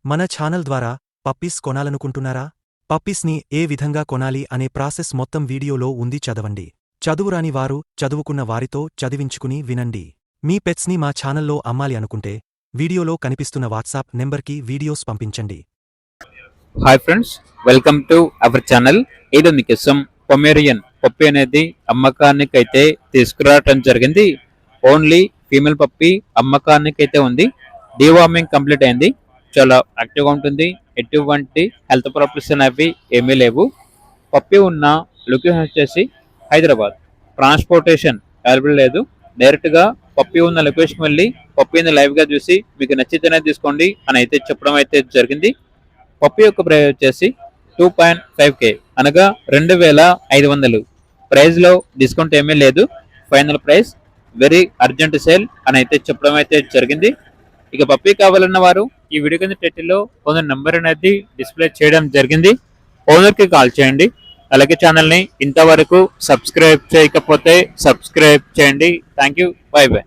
మన ఛానల్ ద్వారా పప్పీస్ కొనాలనుకుంటున్నారా? పప్పీస్ని ఏ విధంగా కొనాలి అనే ప్రాసెస్ మొత్తం వీడియోలో ఉంది, చదవండి. చదువురాని వారు చదువుకున్న వారితో చదివించుకుని వినండి. మీ పెట్స్ని మా ఛానల్లో అమ్మాలి అనుకుంటే వీడియోలో కనిపిస్తున్న వాట్సాప్ నెంబర్కి వీడియోస్ పంపించండి. Hi friends, welcome to our channel. ఈరోజు మీకోసం పొమేరియన్ పప్పి అనేది అమ్మకానికి అయితే తీసుకురావటం జరిగింది. ఓన్లీ ఫీమేల్ పప్పి అమ్మకానికి అయితే ఉంది. డీవార్మింగ్ కంప్లీట్ అయింది. చాలా యాక్టివ్గా ఉంటుంది. ఎటువంటి హెల్త్ ప్రాబ్లమ్స్ అనేవి ఏమీ లేవు. పప్పి ఉన్న లొకేషన్ వచ్చేసి హైదరాబాద్. ట్రాన్స్పోర్టేషన్ అవైలబుల్ లేదు. డైరెక్ట్గా పప్పి ఉన్న లొకేషన్ వెళ్ళి పప్పిని లైవ్గా చూసి మీకు నచ్చితేనే తీసుకోండి అని అయితే చెప్పడం అయితే జరిగింది. పప్పి యొక్క ప్రైస్ వచ్చేసి 2.5K అనగా 2500. ప్రైస్లో డిస్కౌంట్ ఏమీ లేదు. Final price very urgent sale అని అయితే చెప్పడం అయితే జరిగింది. ఇక పప్పి కావాలన్న వారు ఈ వీడియో కింద టైటిల్లో ఓనర్ నెంబర్ అనేది డిస్ప్లే చేయడం జరిగింది. ఓనర్కి కాల్ చేయండి. అలాగే ఛానల్ని ఇంతవరకు సబ్స్క్రైబ్ చేయకపోతే సబ్స్క్రైబ్ చేయండి. Thank you. By by.